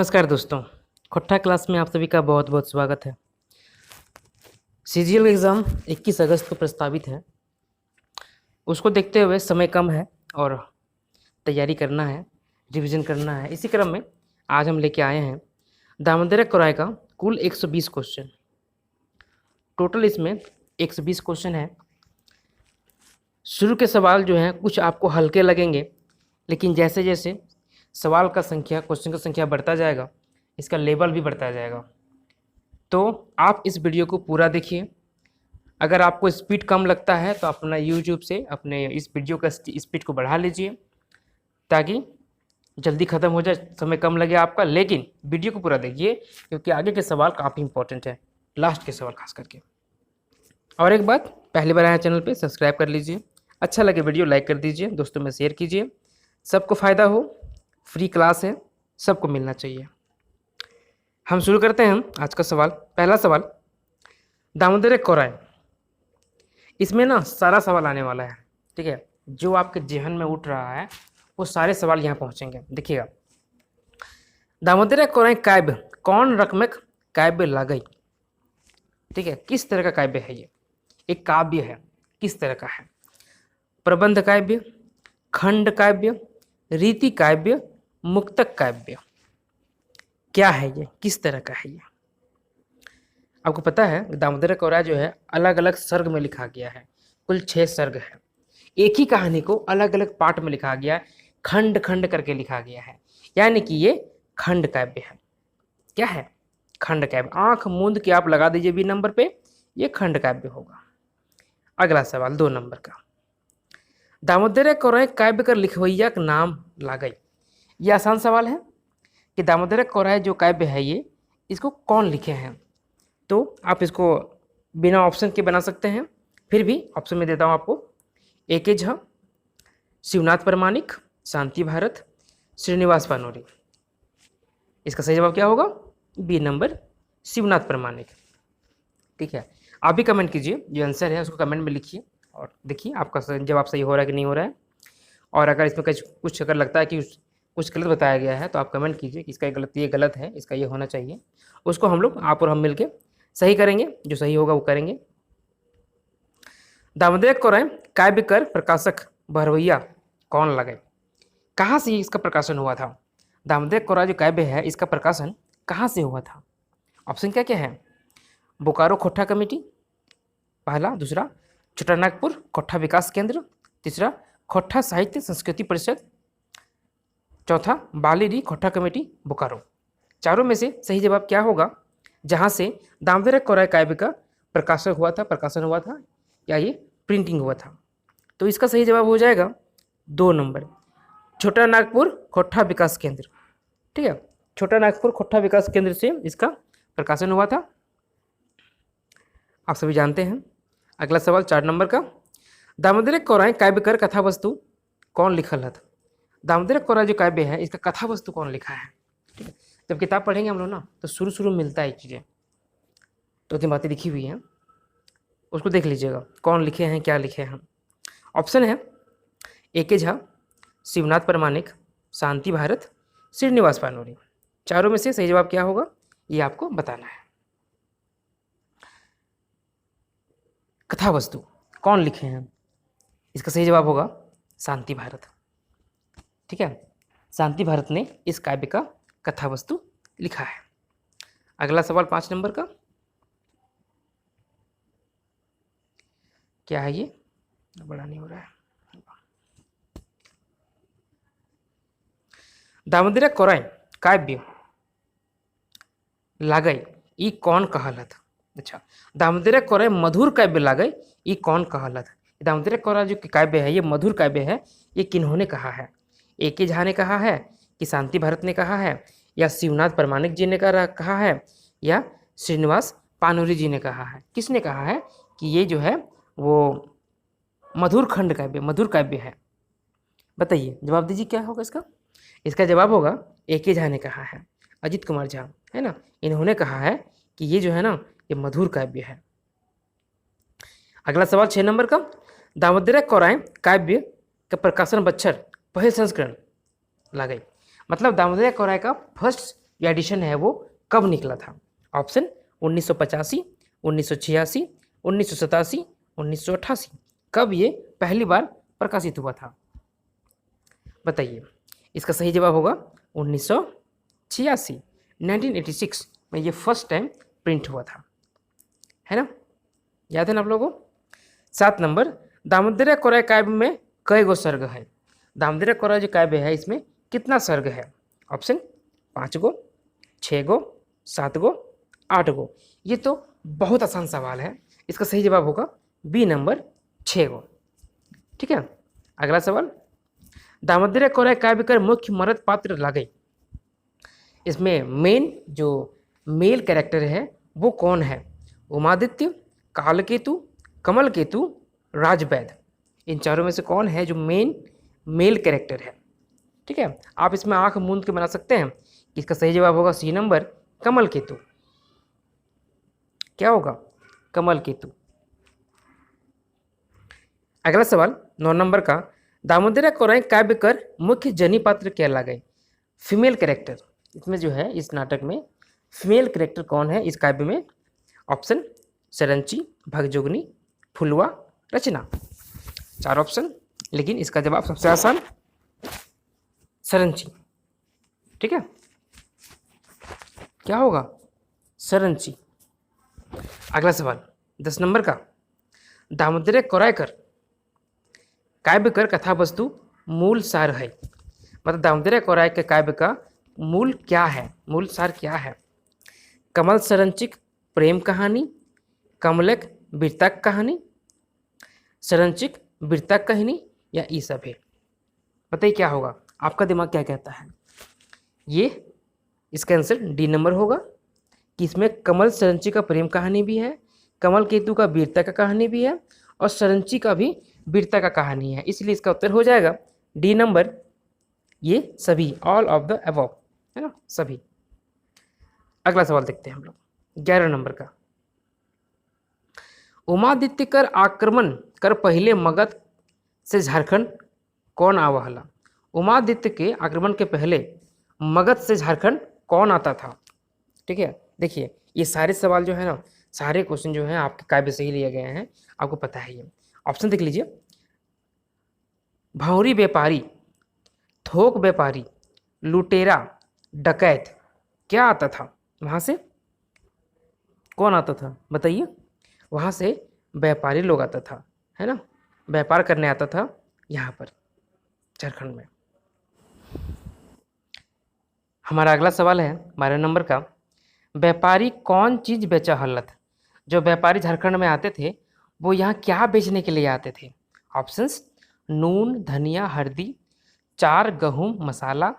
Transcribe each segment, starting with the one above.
नमस्कार दोस्तों, खट्टा क्लास में आप सभी का बहुत बहुत स्वागत है। सीजीएल एग्ज़ाम 21 अगस्त को प्रस्तावित है। उसको देखते हुए समय कम है और तैयारी करना है, रिवीजन करना है। इसी क्रम में आज हम लेके आए हैं दामोदर कोराय का कुल 120 क्वेश्चन। टोटल इसमें 120 क्वेश्चन है। शुरू के सवाल जो हैं कुछ आपको हल्के लगेंगे, लेकिन जैसे जैसे सवाल का संख्या, क्वेश्चन का संख्या बढ़ता जाएगा, इसका लेवल भी बढ़ता जाएगा। तो आप इस वीडियो को पूरा देखिए। अगर आपको स्पीड कम लगता है तो अपना यूट्यूब से अपने इस वीडियो का स्पीड को बढ़ा लीजिए ताकि जल्दी ख़त्म हो जाए, समय कम लगे आपका। लेकिन वीडियो को पूरा देखिए क्योंकि आगे के सवाल काफ़ी इंपॉर्टेंट है, लास्ट के सवाल खास करके। और एक बात, पहली बार आए चैनल पे सब्सक्राइब कर लीजिए, अच्छा लगे वीडियो लाइक कर दीजिए, दोस्तों में शेयर कीजिए, सबको फ़ायदा हो। फ्री क्लास है, सबको मिलना चाहिए। हम शुरू करते हैं आज का सवाल। पहला सवाल, दामोदर कोराय। इसमें ना सारा सवाल आने वाला है, ठीक है। जो आपके जेहन में उठ रहा है वो सारे सवाल यहाँ पहुँचेंगे। देखिएगा, दामोदर कोराय काव्य कौन रकमक काव्य लागई, ठीक है। किस तरह का काव्य है ये? एक काव्य है, किस तरह का है? प्रबंध काव्य, खंड काव्य, रीति काव्य, मुक्तक काव्य, क्या है ये? किस तरह का है ये? आपको पता है दामोदर कोराय जो है अलग अलग सर्ग में लिखा गया है। कुल 6 सर्ग है। एक ही कहानी को अलग अलग पार्ट में लिखा गया है, खंड खंड करके लिखा गया है, यानी कि ये खंड काव्य है। क्या है? खंड काव्य। आंख मूंद के आप लगा दीजिए बी नंबर पे, ये खंड काव्य होगा। अगला सवाल 2 नंबर का, दामोदर कोराय काव्य कर लिखवैया का नाम लागई। ये आसान सवाल है कि दामोदर कोराय जो काव्य है ये, इसको कौन लिखे हैं? तो आप इसको बिना ऑप्शन के बना सकते हैं, फिर भी ऑप्शन में देता हूँ आपको। ए.के. झा, शिवनाथ प्रामाणिक, शांति भारत, श्रीनिवास पानोरी। इसका सही जवाब क्या होगा? बी नंबर, शिवनाथ प्रामाणिक। ठीक है, आप भी कमेंट कीजिए, जो आंसर है उसको कमेंट में लिखिए और देखिए आपका जवाब सही हो रहा है कि नहीं हो रहा है। और अगर इसमें कुछ अगर लगता है कि कुछ गलत बताया गया है तो आप कमेंट कीजिए कि इसका ये गलत है, इसका ये होना चाहिए। उसको हम लोग, आप और हम मिलके सही करेंगे, जो सही होगा वो करेंगे। दामोदर कोराय काव्य कर प्रकाशक बहरवैया कौन लगे? कहाँ से इसका प्रकाशन हुआ था? दामोदर कोराय जो काव्य है इसका प्रकाशन कहाँ से हुआ था? ऑप्शन क्या क्या है? बोकारो खोट्टा कमेटी पहला, दूसरा छोटानागपुर खोट्टा विकास केंद्र, तीसरा खोट्टा साहित्य संस्कृति परिषद, चौथा बालीरी खोट्टा कमेटी बोकारो। चारों में से सही जवाब क्या होगा जहाँ से दामोदर कोराय काव्य का प्रकाशन हुआ था या ये प्रिंटिंग हुआ था? तो इसका सही जवाब हो जाएगा 2 नंबर, छोटा नागपुर खोट्टा विकास केंद्र। ठीक है, छोटा नागपुर खोट्टा विकास केंद्र से इसका प्रकाशन हुआ था, आप सभी जानते हैं। अगला सवाल 4 नंबर का, दामोदर कोराय काव्य कर कथा वस्तु कौन लिखल है? दामोदर कोराय जो काव्य है इसका कथा वस्तु कौन लिखा है? ठीक है, जब किताब पढ़ेंगे हम लोग ना तो शुरू में मिलता है चीज़ें, तो 2-3 बातें लिखी हुई हैं, उसको देख लीजिएगा कौन लिखे हैं, क्या लिखे हैं। ऑप्शन है ए.के. झा, शिवनाथ प्रामाणिक, शांति भारत, श्रीनिवास पानोरी। चारों में से सही जवाब क्या होगा ये आपको बताना है। कथा वस्तु कौन लिखे हैं? इसका सही जवाब होगा शांति भारत। ठीक है, शांति भारत ने इस काव्य का कथा वस्तु लिखा है। अगला सवाल 5 नंबर का, क्या है ये? बड़ा नहीं हो रहा है। दामोदर कोराय काव्य लागई ई कौन कहलत? अच्छा, दामोदर कोराय मधुर काव्य लागई ई कौन कहलत? दामोदर कोराय जो काव्य है ये मधुर काव्य है, ये किन्होंने कहा है? ए.के. झा ने कहा है कि शांति भारत ने कहा है, या शिवनाथ प्रामाणिक जी ने कहा है, या श्रीनिवास पानोरी जी ने कहा है? किसने कहा है कि ये जो है वो मधुर काव्य है? बताइए, जवाब दीजिए क्या होगा इसका? इसका जवाब होगा ए.के. झा ने कहा है, अजित कुमार झा है ना, इन्होंने कहा है कि ये जो है ना ये मधुर काव्य है। अगला सवाल 6 नंबर का, दामोदर कोराय काव्य का प्रकाशन बच्छर पहल संस्करण लागई। मतलब दामोदर कोराय का फर्स्ट ये एडिशन है वो कब निकला था? ऑप्शन 1985, 1986, 1987, 1988। कब ये पहली बार प्रकाशित हुआ था? बताइए। इसका सही जवाब होगा 1986, 1986 में ये फर्स्ट टाइम प्रिंट हुआ था, है ना? याद है ना आप लोगों को? 7 नंबर, दामोदर कोराय काव्य में कई गो सर्ग है? दामोदर कोराय जो काव्य है इसमें कितना सर्ग है? ऑप्शन 5 गो, 6 गो, 7 गो, 8 गो। ये तो बहुत आसान सवाल है। इसका सही जवाब होगा बी नंबर 6 गो। ठीक है, अगला सवाल, दामोदर कोराय काव्य कर मुख्य मर्द पात्र लागे। इसमें मेन जो मेल कैरेक्टर है वो कौन है? उमादित्य, कालकेतु, कमल केतु, राजवैद। इन चारों में से कौन है जो मेन मेल कैरेक्टर है? ठीक है, आप इसमें आंख मूंद के बना सकते हैं। इसका सही जवाब होगा सी नंबर, कमल केतु। क्या होगा? कमल केतु। अगला सवाल 9 नंबर का, दामोदर कोराय काव्य कर मुख्य जनी पात्र क्या लागे? Female character. इसमें जो है इस नाटक में फीमेल कैरेक्टर कौन है इस काव्य में? ऑप्शन सरंची, भगजोगनी, फुलवा, रचना। 4 ऑप्शन, लेकिन इसका जवाब सबसे आसान सरंची। ठीक है, क्या होगा? सरंची। अगला सवाल 10 नंबर का, दामोदर कोराय कर काव्य कर कथा वस्तु मूल सार है। मतलब दामोदर कोराय के काव्य का मूल क्या है, मूल सार क्या है? कमल सरंचिक प्रेम कहानी, कमलक वीरताक कहानी, सरंचिक वीरताक कहानी, या ई सब है? बताइए क्या होगा? आपका दिमाग क्या कहता है? ये इसका आंसर डी नंबर होगा कि इसमें कमल सरंची का प्रेम कहानी भी है, कमल केतु का वीरता का कहानी भी है, और सरंची का भी वीरता का कहानी है। इसलिए इसका उत्तर हो जाएगा डी नंबर, ये सभी, ऑल ऑफ द अबव, है ना, सभी। अगला सवाल देखते हैं हम लोग 11 नंबर का, उमादित्य कर आक्रमण कर पहले मगध से झारखंड कौन आवहला? उमादित्य के आक्रमण के पहले मगध से झारखंड कौन आता था? ठीक है, देखिए ये सारे सवाल जो है ना, सारे क्वेश्चन जो हैं आपके काव्य से ही लिए गए हैं, आपको पता है ये। ऑप्शन देख लीजिए, भौरी व्यापारी, थोक व्यापारी, लुटेरा, डकैत, क्या आता था वहाँ से? कौन आता था बताइए? वहाँ से व्यापारी लोग आता था, है ना, व्यापार करने आता था यहाँ पर झारखंड में। हमारा अगला सवाल है 12 नंबर का, व्यापारी कौन चीज़ बेचा हलत? जो व्यापारी झारखंड में आते थे वो यहाँ क्या बेचने के लिए आते थे? ऑप्शंस, नून, धनिया, हल्दी, 4 गेहूँ मसाला,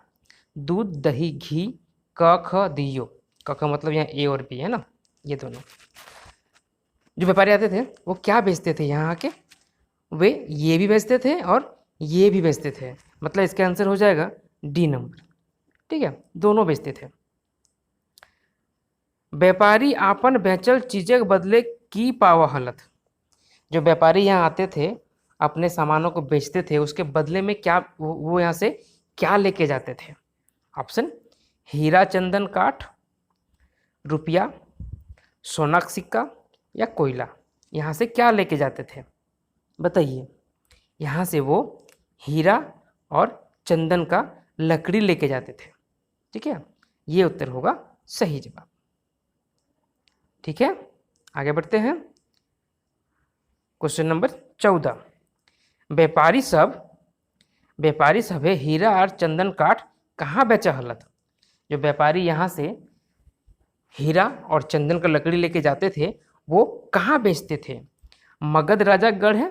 दूध, दही, घी, क ख दियो। क ख मतलब यहाँ ए और बी है ना, ये दोनों। जो व्यापारी आते थे वो क्या बेचते थे यहाँ आके? वे ये भी बेचते थे और ये भी बेचते थे। मतलब इसका आंसर हो जाएगा डी नंबर। ठीक है, दोनों बेचते थे। व्यापारी आपन बेचल चीजें के बदले की पावा हलत? जो व्यापारी यहाँ आते थे अपने सामानों को बेचते थे, उसके बदले में क्या वो यहाँ से क्या लेके जाते थे? ऑप्शन, हीरा चंदन काठ, रुपया, सोना का सिक्का, या कोयला। यहाँ से क्या लेके जाते थे बताइए? यहाँ से वो हीरा और चंदन का लकड़ी लेके जाते थे। ठीक है, ये उत्तर होगा सही जवाब। ठीक है, आगे बढ़ते हैं। क्वेश्चन नंबर 14, व्यापारी सब हीरा और चंदन काठ कहाँ बेचा हलत? जो व्यापारी यहाँ से हीरा और चंदन का लकड़ी लेके जाते थे वो कहाँ बेचते थे? मगध राजा गढ़ है,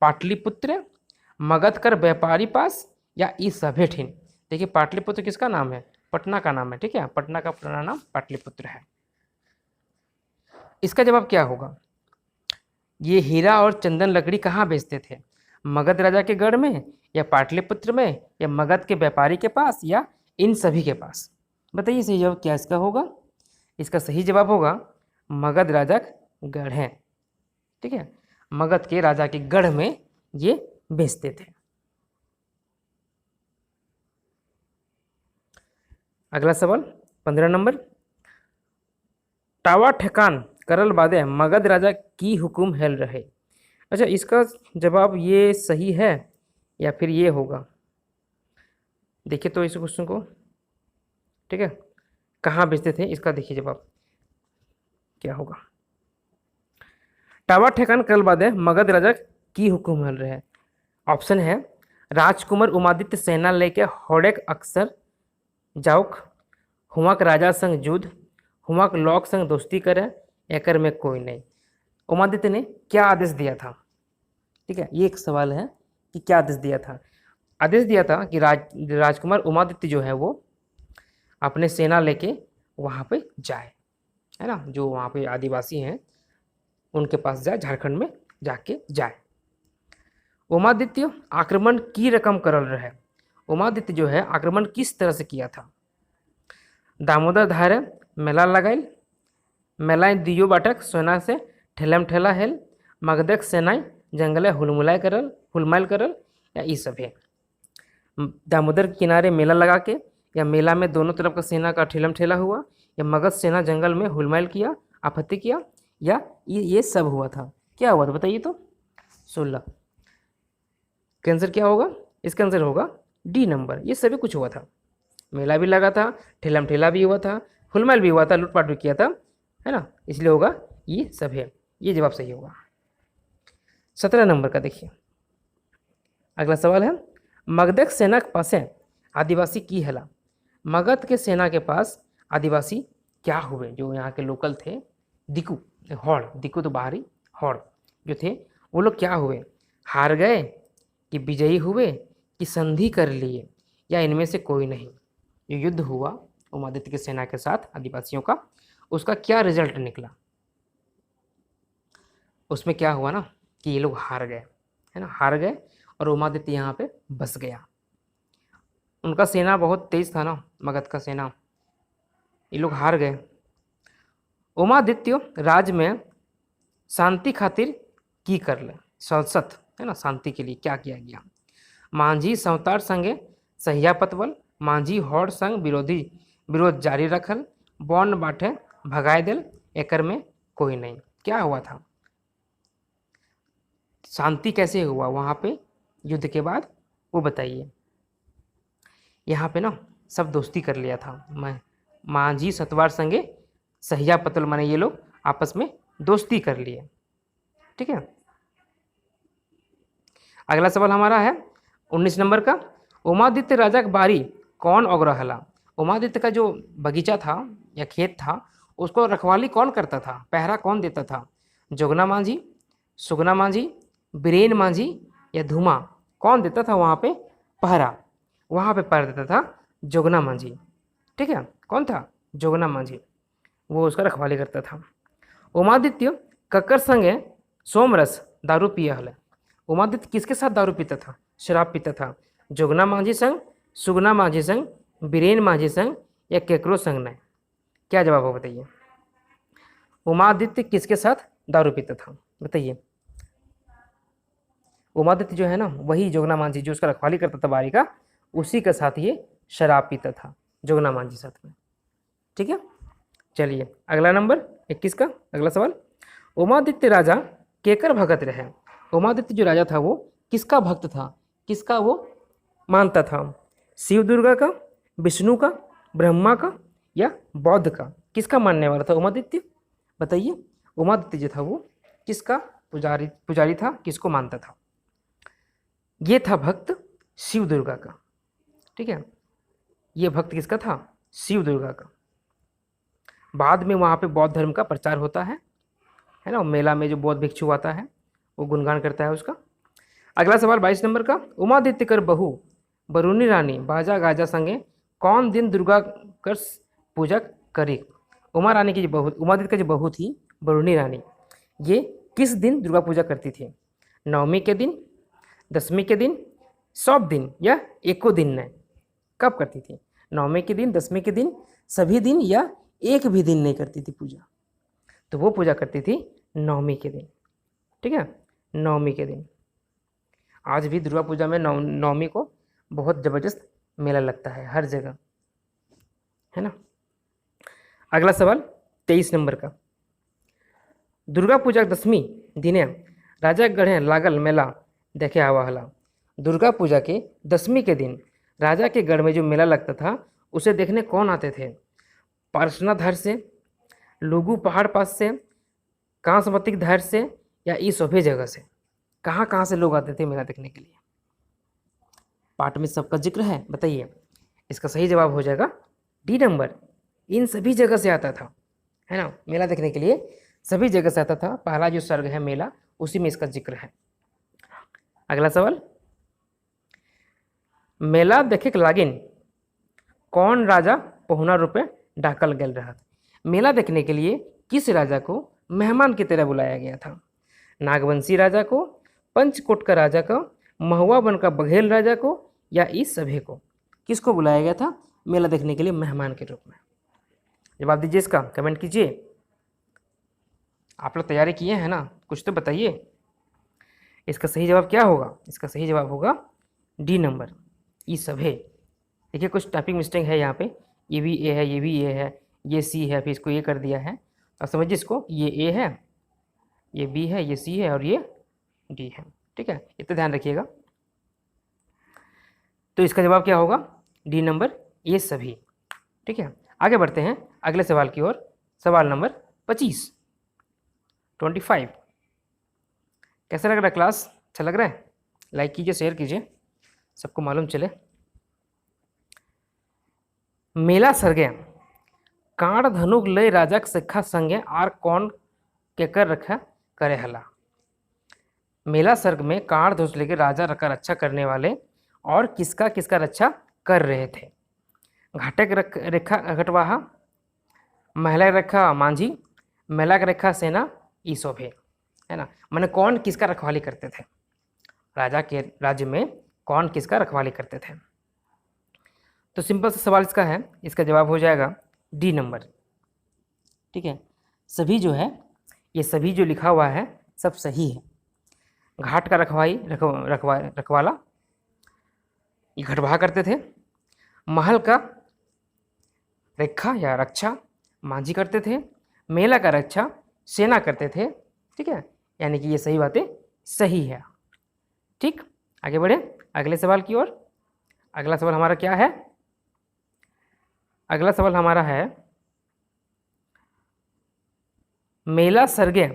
पाटलिपुत्र, मगध कर व्यापारी पास, या ई सभे ठिन। देखिए पाटलिपुत्र किसका नाम है? पटना का नाम है। ठीक है, पटना का पुराना नाम पाटलिपुत्र है। इसका जवाब क्या होगा? ये हीरा और चंदन लकड़ी कहाँ बेचते थे? मगध राजा के गढ़ में, या पाटलिपुत्र में, या मगध के व्यापारी के पास, या इन सभी के पास? बताइए सही जवाब क्या इसका होगा? इसका सही जवाब होगा मगध राजा गढ़ है। ठीक है, मगध के राजा के गढ़ में ये बेचते थे। अगला सवाल 15 नंबर, टावा ठेकान करल बादे मगध राजा की हुकुम हेल रहे। अच्छा, इसका जवाब ये सही है या फिर ये होगा? देखिए तो इस क्वेश्चन को, ठीक है, कहाँ बेचते थे, इसका देखिए जवाब क्या होगा। टावा ठेकान करल बादे मगध राजा की हुकुम हेल रहे। ऑप्शन है राजकुमार उमादित्य सेना लेके होड़ेक अक्सर जाउक, हुआक राजा संग युद्ध, हुआक लोक संग दोस्ती करे, एकर में कोई नहीं। उमादित्य ने क्या आदेश दिया था? ठीक है, ये एक सवाल है कि क्या आदेश दिया था। आदेश दिया था कि राजकुमार उमादित्य जो है वो अपने सेना लेके वहाँ पे जाए, है ना, जो वहाँ पे आदिवासी हैं उनके पास जाए, झारखंड में जाके जाए। उमादित्य आक्रमण की रकम करल रहे। उमादित्य जो है आक्रमण किस तरह से किया था? दामोदर धारे मेला लगाइल, मेलाय दियो बाटक सोना से ठेलम ठेला हेल, मगधक सेनाएं जंगले हुलमाइल करल, या ई सब है। दामोदर के किनारे मेला लगा के, या मेला में दोनों तरफ का सेना का ठेलम ठेला हुआ, या मगध सेना जंगल में हुलमाइल किया, आपत्ति किया, या ये सब हुआ था। क्या हुआ था बताइए तो? 16। कैंसर क्या होगा? इसका आंसर होगा डी नंबर, ये सभी कुछ हुआ था। मेला भी लगा था, ठेलम ठेला भी हुआ था, हुलमाइल भी हुआ था, लूटपाट भी किया था, है ना, इसलिए होगा ये सब है। ये जवाब सही होगा। 17 नंबर का देखिए, अगला सवाल है मगधक सेना के पास आदिवासी की हेला। मगध के सेना के पास आदिवासी क्या हुए? जो यहाँ के लोकल थे, दिकू, हौड़, दिकू तो बाहरी, हौड़ जो थे वो लोग क्या हुए? हार गए कि विजयी हुए कि संधि कर लिए, या इनमें से कोई नहीं? जो युद्ध हुआ उमादित्य की सेना के साथ आदिवासियों का, उसका क्या रिजल्ट निकला? उसमें क्या हुआ ना कि ये लोग हार गए, है ना, हार गए, और उमादित्य यहाँ पे बस गया। उनका सेना बहुत तेज था ना, मगध का सेना, ये लोग हार गए। उमादित्य राज में शांति खातिर की कर ले, संसद, है ना, शांति के लिए क्या किया गया? मांझी संवतार संगे सहिया पतवल, मांझी हौड़ संग विरोध जारी रखल, बौन बाटे भगाए दिल, एकर में कोई नहीं। क्या हुआ था? शांति कैसे हुआ वहाँ पे युद्ध के बाद, वो बताइए। यहाँ पे ना सब दोस्ती कर लिया था। मैं मांझी सतवार संगे सहिया पतल, माने ये लोग आपस में दोस्ती कर लिए, ठीक है। अगला सवाल हमारा है 19 नंबर का, उमादित्य राजा की बारी कौन अग्रहला। उमादित्य का जो बगीचा था या खेत था, उसको रखवाली कौन करता था, पहरा कौन देता था? जोगना मांझी, सुगना मांझी, बीरेन मांझी, या धुमा, कौन देता था वहाँ पे पहरा? वहाँ पे पहरा देता था जोगना मांझी, ठीक है। कौन था? जोगना मांझी, वो उसका रखवाली करता था। उमादित्य कक्कर संगे सोमरस दारू पिया हल। उमादित्य किसके साथ दारू पीता था, शराब पीता था? जोगना मांझी संग, सुगना मांझी संग, बीरेन मांझी संग, या केकरो संग नहीं? क्या जवाब हो बताइए? उमादित्य किसके साथ दारू पीता था बताइए? उमादित्य जो है ना, वही जोगना मांझी जो उसका रखवाली करता था बारी का, उसी के साथ ये शराब पीता था, जोगना मांझी साथ में, ठीक है। चलिए अगला नंबर 21 का अगला सवाल, उमादित्य राजा केकर भगत रहे। उमादित्य जो राजा था वो किसका भक्त था, किसका वो मानता था? शिव दुर्गा का, विष्णु का, ब्रह्मा का, या बौद्ध का? किसका मानने वाला था उमादित्य बताइए? उमादित्य जो था वो किसका पुजारी था, किसको मानता था? ये था भक्त शिव दुर्गा का, ठीक है। ये भक्त किसका था? शिव दुर्गा का। बाद में वहाँ पे बौद्ध धर्म का प्रचार होता है ना, मेला में जो बौद्ध भिक्षु आता है वो गुणगान करता है उसका। अगला सवाल 22 नंबर का, उमादित्य कर बहू बरूनी रानी बाजा गाजा संगे कौन दिन दुर्गा कर पूजा करी। उमा रानी की जो बहू, उमादित्य की जो बहू थी बरूनी रानी, ये किस दिन दुर्गा पूजा करती थी? नवमी के दिन, दसवीं के दिन, सब दिन, या एको दिन नहीं? कब करती थी? नवमी के दिन, दसवीं के दिन, सभी दिन, या एक भी दिन नहीं करती थी पूजा? तो वो पूजा करती थी नवमी के दिन, ठीक है, नवमी के दिन। आज भी दुर्गा पूजा में नवमी को बहुत ज़बरदस्त मेला लगता है हर जगह, है ना। अगला सवाल 23 नंबर का। दुर्गा पूजा दशमी दिने राजा गढ़े लागल मेला देखे आवा हला। दुर्गा पूजा के दशमी के दिन राजा के गढ़ में जो मेला लगता था उसे देखने कौन आते थे? पार्श्वनाथ से, लुगु पहाड़ पास से, कांसवतिक धैर्य से, या इस सभी जगह से? कहाँ कहाँ से लोग आते थे मेला देखने के लिए? पाठ में सबका जिक्र है, बताइए। इसका सही जवाब हो जाएगा डी नंबर, इन सभी जगह से आता था, है ना। मेला देखने के लिए सभी जगह से आता था। पहला जो सर्ग है मेला, उसी में इसका जिक्र है। अगला सवाल, मेला देखे लागिन कौन राजा पहुना रूपे डाकल गल रहा? मेला देखने के लिए किस राजा को मेहमान की तरह बुलाया गया था? नागवंशी राजा को, पंचकोट का राजा को, महुआ वन का बघेल राजा को, या इस सभी को? किसको बुलाया गया था मेला देखने के लिए मेहमान के रूप में? जवाब दीजिए, इसका कमेंट कीजिए। आप लोग तैयारी किए हैं ना, कुछ तो बताइए। इसका सही जवाब क्या होगा? इसका सही जवाब होगा डी नंबर, ई सभी। देखिए कुछ टाइपिंग मिस्टेक है यहाँ पे, ये भी ए है, ये भी ए है, ये सी है, फिर इसको ए कर दिया है। अब समझिए इसको, ये ए है, ये बी है, ये सी है और ये डी है। ठीक है, इतना ध्यान रखिएगा। तो इसका जवाब क्या होगा? डी नंबर, ये सभी। ठीक है, आगे बढ़ते हैं अगले सवाल की ओर। सवाल नंबर 25। कैसा लग रहा है क्लास? अच्छा लग रहा है? लाइक कीजिए, शेयर कीजिए, सबको मालूम चले। मेला सरगे कांड धनुक लय राजक सिक्खा संगे आर कौन केकर रखा करे हला? मेला सर्ग में कांड धनुष लेकर राजा का रक्षा करने वाले और किसका किसका रक्षा कर रहे थे? घाटक रेखा घटवाहा, महिला रेखा मांझी, महिला रेखा सेना, ईसोभे, है ना। मैंने कौन किसका रखवाली करते थे? राजा के राज्य में कौन किसका रखवाली करते थे? तो सिंपल सा सवाल इसका है, इसका जवाब हो जाएगा डी नंबर। ठीक है, सभी जो है, ये सभी जो लिखा हुआ है सब सही है। घाट का रखवाला ये घटवाहा करते थे। महल का रेखा या रक्षा मांझी करते थे। मेला का रक्षा सेना करते थे। ठीक है, यानी कि ये सही बातें सही है। ठीक, आगे बढ़े अगले सवाल की ओर। अगला सवाल हमारा क्या है? अगला सवाल हमारा है, मेला सर्गे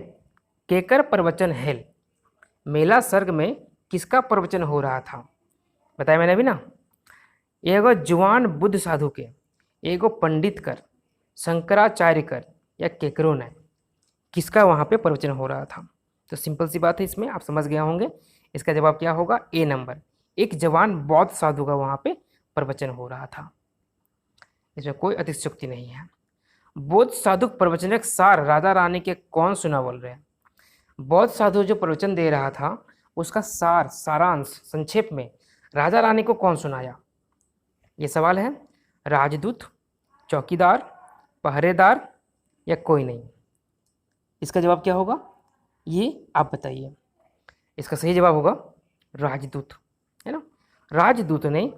केकर प्रवचन हेल? मेला सर्ग में किसका प्रवचन हो रहा था? बताया मैंने अभी ना। एगो जवान बुद्ध साधु के, एगो पंडित कर, शंकराचार्य कर, या केकरों ने? किसका वहाँ पे प्रवचन हो रहा था? तो सिंपल सी बात है, इसमें आप समझ गए होंगे। इसका जवाब क्या होगा? ए नंबर, एक जवान बौद्ध साधु का वहाँ पे प्रवचन हो रहा था। इसमें कोई अतिशयोक्ति नहीं है। बौद्ध साधु प्रवचन का सार राजा रानी के कौन सुना बोल रहे हैं? बौद्ध साधु जो प्रवचन दे रहा था उसका सार, सारांश, संक्षेप में राजा रानी को कौन सुनाया? ये सवाल है। राजदूत, चौकीदार, पहरेदार, या कोई नहीं? इसका जवाब क्या होगा ये आप बताइए। इसका सही जवाब होगा राजदूत, है ना। राजदूत ने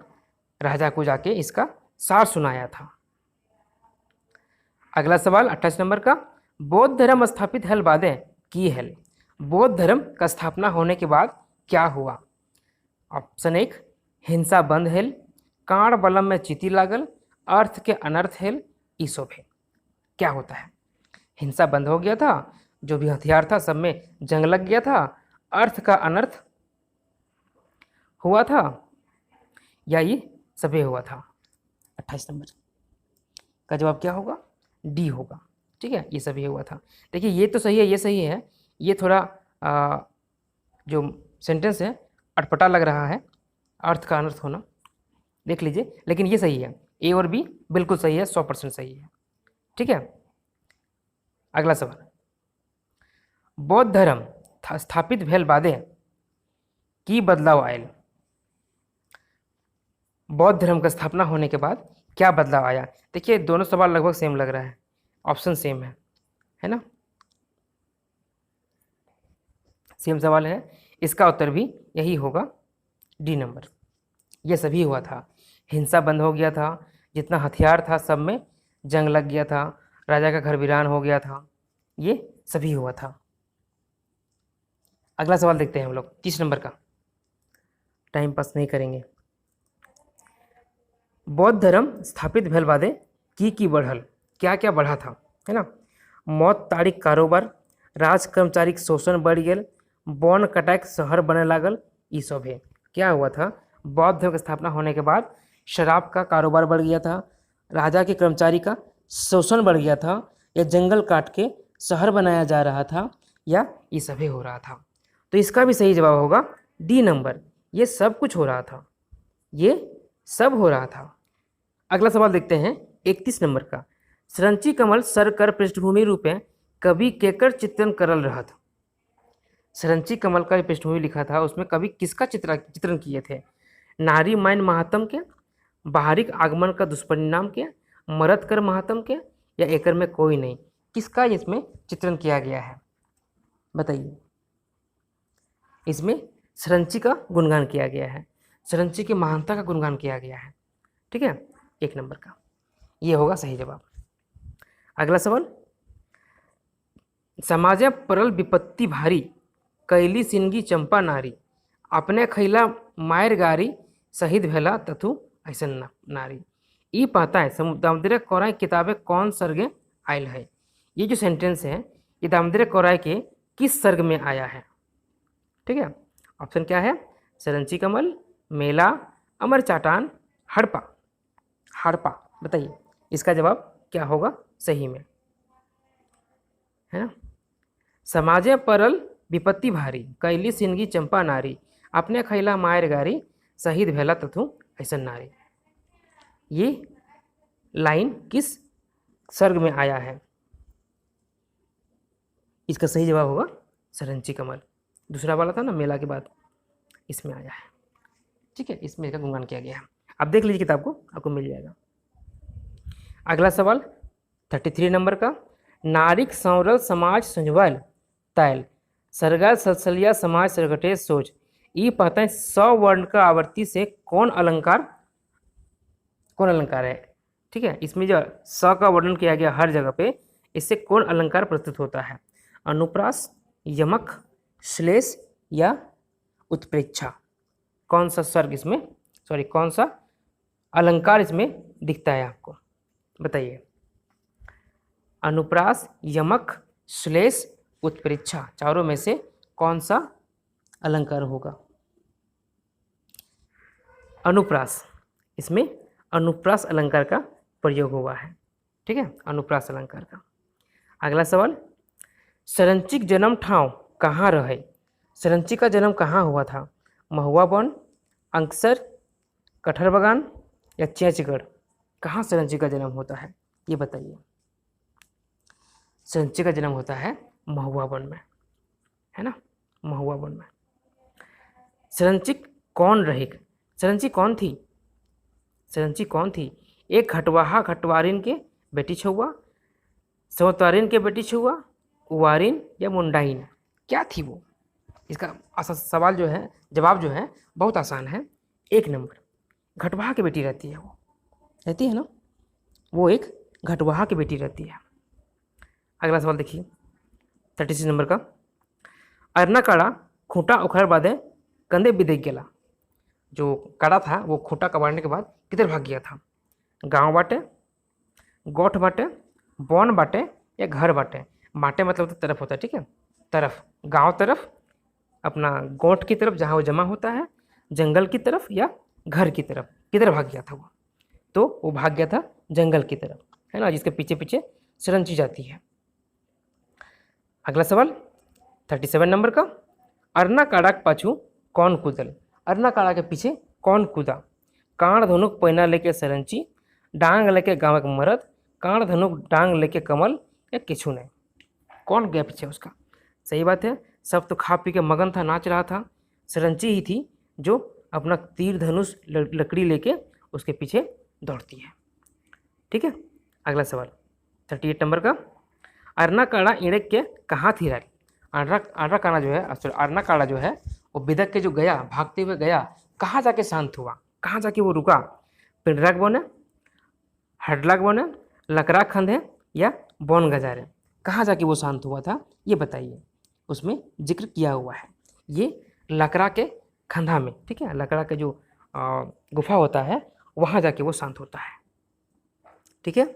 राजा को जाके इसका सार सुनाया था। अगला सवाल 28 नंबर का, बौद्ध धर्म स्थापित हल बादे की हल? बौद्ध धर्म का स्थापना होने के बाद क्या हुआ? ऑप्शन 1, हिंसा बंद हेल, कांड बलम में चीती लागल, अर्थ के अनर्थ हेल, ईसोभे। क्या होता है? हिंसा बंद हो गया था, जो भी हथियार था सब में जंग लग गया था, अर्थ का अनर्थ हुआ था, या ये सभी हुआ था? 28 नंबर का जवाब क्या होगा? डी होगा। ठीक है, ये सभी हुआ था। देखिए ये तो सही है, ये सही है। ये थोड़ा जो सेंटेंस है अटपटा लग रहा है, अर्थ का अनर्थ होना, देख लीजिए, लेकिन ये सही है। ए और बी बिल्कुल सही है, 100% सही है। ठीक है, अगला सवाल, बौद्ध धर्म स्थापित भेल बादे की बदलाव आयल? बौद्ध धर्म का स्थापना होने के बाद क्या बदलाव आया? देखिए दोनों सवाल लगभग सेम लग रहा है, ऑप्शन सेम है ना, सेम सवाल है। इसका उत्तर भी यही होगा, डी नंबर। ये सभी हुआ था। हिंसा बंद हो गया था, जितना हथियार था सब में जंग लग गया था, राजा का घर वीरान हो गया था, ये सभी हुआ था। अगला सवाल देखते हैं हम लोग 30 नंबर का, टाइम पास नहीं करेंगे। बौद्ध धर्म स्थापित भेल बादे की बढ़ल, क्या क्या बढ़ा था, है ना। मौत ताड़ीक कारोबार, राज कर्मचारी शोषण बढ़ गेल, वन कटाई शहर बने लागल, ई सब है। क्या हुआ था, बौद्ध धर्म की स्थापना होने के बाद शराब का कारोबार बढ़ गया था, राजा के कर्मचारी का शोषण बढ़ गया था, या जंगल काट के शहर बनाया जा रहा था, या ये सभी हो रहा था। तो इसका भी सही जवाब होगा डी नंबर, ये सब कुछ हो रहा था, ये सब हो रहा था। अगला सवाल देखते हैं 31 नंबर का। सरंची कमल सर कर पृष्ठभूमि रूपे कवि केकर चित्रण करल रहत। सरंची कमल का पृष्ठभूमि लिखा था, उसमें कवि किसका चित्रण किए थे। नारी माइन महात्म के, बाहरिक आगमन का दुष्परिणाम के, मरद कर महात्म के, या एकर में कोई नहीं, किसका इसमें चित्रण किया गया है बताइए। इसमें सरंची का गुणगान किया गया है, सरंची की महानता का गुणगान किया गया है, ठीक है। 1 नंबर का ये होगा सही जवाब। अगला सवाल, समाजे परल विपत्ति भारी, कैली सिंगी चंपा नारी, अपने खैला मायर गारी, शहीद भेला तथु ऐसन नारी। ई पता है दामोदर कोराई किताबें कौन सर्गे आयल है। ये जो सेंटेंस है ये दामोदर कोराई के किस सर्ग में आया है, ठीक है। ऑप्शन क्या है, सरंची कमल, मेला, अमर चाटान, हड़पा। हड़पा बताइए इसका जवाब क्या होगा सही में, है ना। समाजे परल विपत्ति भारी, कैली सिंगी चंपा नारी, अपने खैला मायर गारी, शहीद भेला तथु ऐसन नारी। ये लाइन किस सर्ग में आया है, इसका सही जवाब होगा सरंची कमल। दूसरा वाला था ना मेला के बाद, इसमें आया है, ठीक है। इसमें इसका गुणगान किया गया है। अब देख लीजिए किताब को, आपको मिल जाएगा। अगला सवाल 33 नंबर का। नारिक संवरल समाज संजवल तैल, सरगल सलसलिया समाज सरगटे सोच। ये पता है 100 वर्ण का आवर्ती से कौन अलंकार है, ठीक है। इसमें जो 100 का वर्णन किया गया हर जगह पे, इससे कौन अलंकार प्रस्तुत होता है। अनुप्रास, यमक, श्लेष या उत्प्रेक्षा। कौन सा सर्ग इसमें कौन सा अलंकार इसमें दिखता है आपको बताइए। अनुप्रास, यमक, श्लेष, उत्प्रेक्षा, चारों में से कौन सा अलंकार होगा। अनुप्रास, इसमें अनुप्रास अलंकार का प्रयोग हुआ है, ठीक है, अनुप्रास अलंकार का। अगला सवाल, सरंचिक जन्म ठाव कहाँ रहे। सरंची का जन्म कहाँ हुआ था। महुआ वन, अंकसर, कटहर बागान या चैचगढ़। कहाँ सरंची का जन्म होता है ये बताइए। सरंची का जन्म होता है महुआ वन में, है ना, महुआ वन में। सरंची कौन रही, सरंची कौन थी, सरंची कौन थी। एक घटवाहा घटवारिन के बेटी छुआ, सवतारिन के बेटी छुआ, उवारिन या मुंडाइन, क्या थी वो। इसका सवाल जो है, जवाब जो है बहुत आसान है। 1 नंबर, घटवाहा की बेटी रहती है, वो रहती है ना, वो एक घटवाहा की बेटी रहती है। अगला सवाल देखिए 36 नंबर का। अरना काड़ा खूंटा उखाड़ बादे कंधे बिदेक गेला। जो काड़ा था वो खूंटा कबाड़ने के बाद किधर भाग गया था। गांव बाटे, गोठ बाटे, वन बाटे या घर बाटे। बाटे मतलब तो तरफ होता है, ठीक है, तरफ, गांव तरफ, अपना गोठ की तरफ जहाँ वो जमा होता है, जंगल की तरफ या घर की तरफ। किधर भाग गया था वो, तो वो भाग गया था जंगल की तरफ, है ना, जिसके पीछे पीछे सरंची जाती है। अगला सवाल 37 नंबर का। अरना काड़ा के पाछू कौन कूदल। अरना काड़ा के पीछे कौन कूदा। कांड धनुक पैना लेके सरंची, डांग लेके गाँव के मरद, कांड धनुक डांग लेके कमल या किछु नहीं। कौन गया पीछे उसका। सही बात है, सब तो खा पी के मगन था, नाच रहा था। सरंची ही थी जो अपना तीर धनुष लकड़ी लेके उसके पीछे दौड़ती है, ठीक है। अगला सवाल 38 नंबर का। अरना काड़ा इड़क के कहाँ थी रारी। अरना काड़ा जो है, अरना काड़ा जो है वो बिदक के जो गया, भागते हुए गया, कहाँ जाके शांत हुआ, कहाँ जाके वो रुका। पिंडराक बने, हडलाक बने, लकड़ा खंधे या बौन गजारे, कहाँ जाके वो शांत हुआ था ये बताइए। उसमें जिक्र किया हुआ है, ये लकड़ा के खंधा में, ठीक है, लकड़ा के जो गुफा होता है वहाँ जाके वो शांत होता है। ठीक है,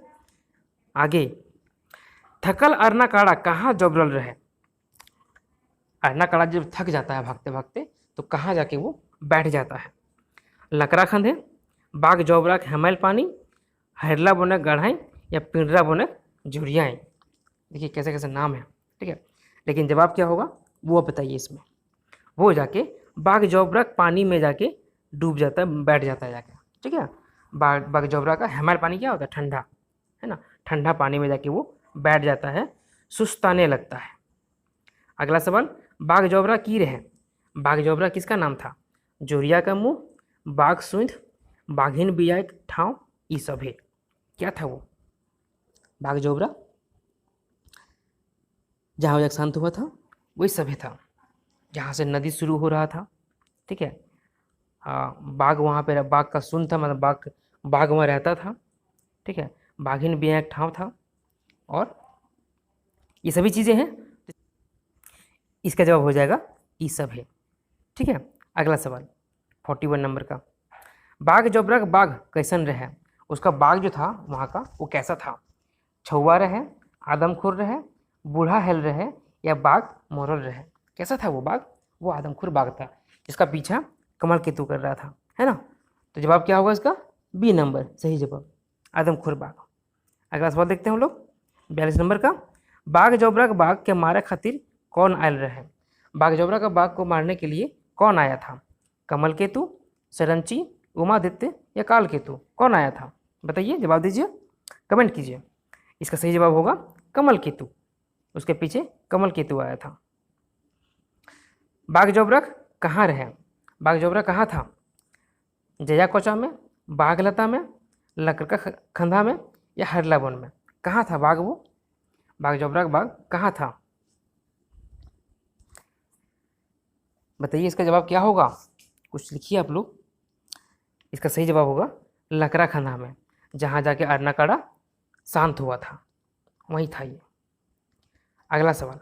आगे, थकल अरना काड़ा कहाँ जबरल रहे। अरना काड़ा जब थक जाता है भागते भागते तो कहाँ जाके वो बैठ जाता है। लकड़ा खंधे, बाग जौबरा हेमैल पानी, हैरला बोने गढ़ाई या पिंडरा बोने झुरियाई। देखिए कैसे कैसे नाम है, ठीक है, लेकिन जवाब क्या होगा वो आप बताइए। इसमें वो जाके बाग जौबरा पानी में जाके डूब जाता है, बैठ जाता है जाके, ठीक है। बाग जौबरा का हेमैल पानी क्या होता है, ठंडा, है ना, ठंडा पानी में जाके वो बैठ जाता है, सुस्ताने लगता है। अगला सवाल, बाग जौबरा की रहे, बाग जौबरा किसका नाम था, जोरिया का मुंह, बाघ सुंध, बाघिन बिया ठाव, ई सब है। क्या था वो बाघ जौबरा, जहाँ शांत हुआ था वही सभ्य था, जहाँ से नदी शुरू हो रहा था, ठीक है। बाघ वहाँ पे, बाघ का सुन था, मतलब बाघ वहाँ रहता था, ठीक है। बाघिन बिया एक ठाव था, और ये सभी चीज़ें हैं। इसका जवाब हो जाएगा ई सब है, ठीक है। अगला सवाल 41 नंबर का, बाघ जौबरा का बाघ कैसन रहे, उसका बाघ जो था वहाँ का वो कैसा था, छुआ रहे, आदमखोर रहे, बूढ़ा हेल रहे, या बाघ मोरल रहे। कैसा था वो बाघ, वो आदमखोर बाघ था जिसका पीछा कमल केतु कर रहा था, है ना। तो जवाब क्या होगा इसका, बी नंबर सही जवाब, आदमखोर बाघ। अगला सवाल देखते हैं हम लोग 42 नंबर का, बाघ जौबरा का बाघ के मारे खातिर कौन आयल रहे। बाघ जौबरा का बाघ को मारने के लिए कौन आया था, कमल केतु, सरंची, उमादित्य या काल केतु, कौन आया था बताइए, जवाब दीजिए, कमेंट कीजिए। इसका सही जवाब होगा कमल केतु, उसके पीछे कमल केतु आया था। बाघ जौबरा कहाँ रहे, बाघ जौबरा कहाँ था, जया कोचा में, बाघलता में, लकड़का खंधा में या हरला वन में, कहाँ था बाघ वो, बाघ जौबरा का बाघ कहाँ था बताइए। इसका जवाब क्या होगा, कुछ लिखिए आप लोग। इसका सही जवाब होगा लकड़ा खंधा में, जहाँ जाके अरना काड़ा शांत हुआ था, वहीं था ये। अगला सवाल,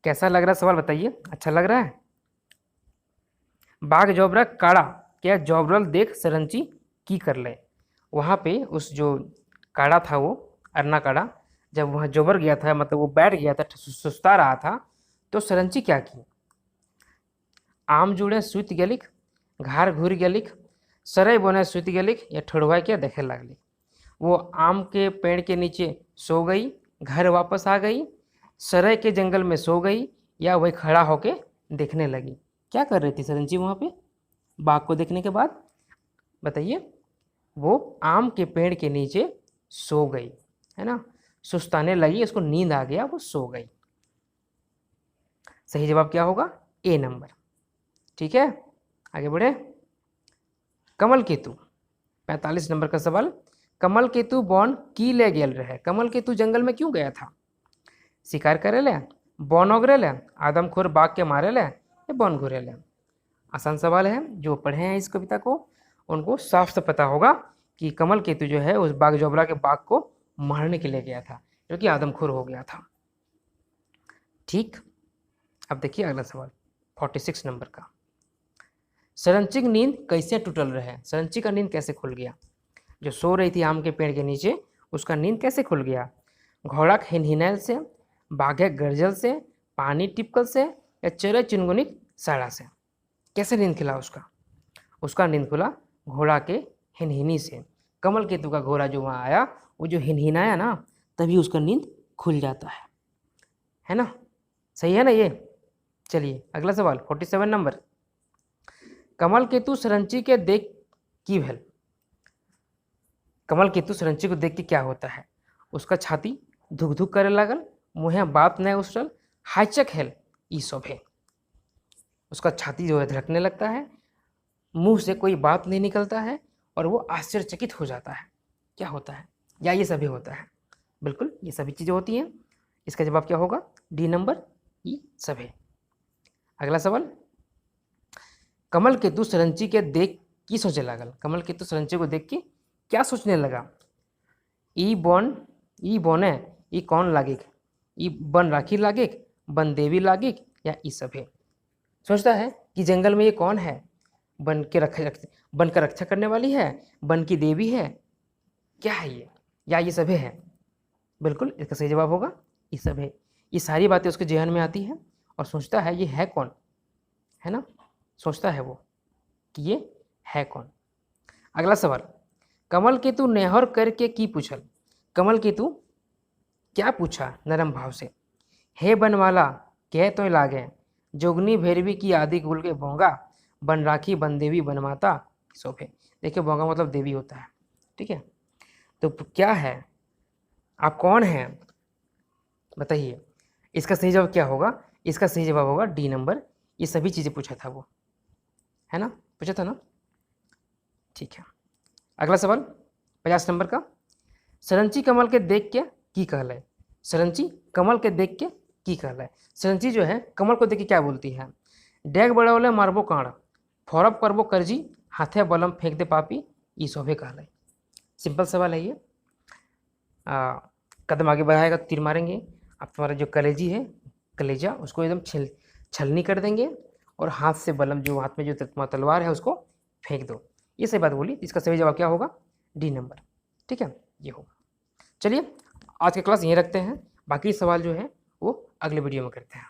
कैसा लग रहा है सवाल बताइए, अच्छा लग रहा है। बाघ जौबरा काड़ा क्या जौबरल देख सरंची की कर ले। वहाँ पे उस जो काड़ा था वो अरना काड़ा, जब वहाँ जोबर गया था, मतलब वो बैठ गया था, सुस्ता रहा था, तो सरंची क्या की, आम जुड़े सुत गेलिक, घार घूर गेलिक, सरय बने सुत गेलिक या ठोड़वा के देखे लगलिक। वो आम के पेड़ के नीचे सो गई, घर वापस आ गई, सरय के जंगल में सो गई, या वही खड़ा होके देखने लगी। क्या कर रही थी सरंची वहाँ पे बाघ को देखने के बाद बताइए। वो आम के पेड़ के नीचे सो गई, है ना, सुस्ताने लगी, उसको नींद आ गया, वो सो गई। सही जवाब क्या होगा, ए नंबर, ठीक है। आगे बढ़े, कमल केतु 45 नंबर का सवाल, कमल केतु बौन की ले गेल रहे। कमल केतु जंगल में क्यों गया था, शिकार करे ले, बौन ओगरे ले, आदमखोर बाघ के मारे ले, या बौन घूरे ले। आसान सवाल है, जो पढ़े हैं इस कविता को उनको साफ से पता होगा कि कमल केतु जो है उस बाघ जौबरा के बाघ को मारने के लिए गया था, जो कि आदमखोर हो गया था। ठीक, अब देखिए अगला सवाल 46 नंबर का, सरंची की नींद कैसे टूटल रहे। सरंची का नींद कैसे खुल गया, जो सो रही थी आम के पेड़ के नीचे उसका नींद कैसे खुल गया, घोड़ा हिनहिनैल से, बाघे गर्जल से, पानी टिपकल से, या चरे चिनगुनिक साड़ा से। कैसे नींद खिला उसका, उसका नींद खुला घोड़ा के हिनहिनी से। कमल केतु का घोड़ा जो वहाँ आया वो जो हिनहिनाया ना, तभी उसका नींद खुल जाता है ना, सही है ना ये। चलिए अगला सवाल 47 नंबर, कमल केतु सरंची के देख की भेल। कमल केतु सरंची को देख के क्या होता है, उसका छाती धुक धुक करे लागल, मुँहे बात नहीं उछल, हाइचक हेल, ई सब है। उसका छाती जो है धड़कने लगता है, मुंह से कोई बात नहीं निकलता है, और वो आश्चर्यचकित हो जाता है। क्या होता है, या ये सभी होता है, बिल्कुल ये सभी चीज़ें होती हैं। इसका जवाब क्या होगा, डी नंबर, ई सब है। अगला सवाल, कमल केतु सरंची के देख की सोचे लागल। कमल केतु सरंची को देख के क्या सोचने लगा, ई बौन ई बोने ई कौन लागिक, ई बन राखी लागिक, बन देवी लागिक या ई सभे। सोचता है कि जंगल में ये कौन है, बन का रक्षा करने वाली है, बन की देवी है, क्या है ये, या ये सभे है। बिल्कुल इसका सही जवाब होगा ये सभे। ये सारी बातें उसके जहन में आती है और सोचता है ये है कौन, है ना, सोचता है वो कि ये है कौन। अगला सवाल, कमल केतु नेहर करके की पूछल। कमल केतु क्या पूछा नरम भाव से, हे बनवाला कह तो लागे, जोगनी भैरवी की आदि कुल के भोंगा, बन राखी बन देवी बन माता सोफे। देखिए भोंगा मतलब देवी होता है, ठीक है। तो क्या है, आप कौन हैं बताइए। इसका सही जवाब क्या होगा, इसका सही जवाब होगा डी नंबर, ये सभी चीज़ें पूछा था वो, है ना, पूछा था ना, ठीक है। अगला सवाल 50 नंबर का, सरंची कमल के देख के की कहलाए। सरंची कमल के देख के की कहलाए। सरंची जो है कमल को देख के क्या बोलती है, डेग बड़ौले मारबो कांड़, फौरब करबो करजी, हाथे बलम फेंक दे पापी, ई शोभे कहलाए। सिंपल सवाल है ये। कदम आगे बढ़ाएगा तो तीर मारेंगे, आप तुम्हारा जो कलेजी है कलेजा उसको एकदम छलनी कर देंगे, और हाथ से बलम जो हाथ में जो तुम्हारा तलवार है उसको फेंक दो। ये सही बात बोली, इसका सही जवाब क्या होगा, डी नंबर, ठीक है, ये होगा। चलिए आज की क्लास यहीं रखते हैं, बाकी सवाल जो है वो अगले वीडियो में करते हैं।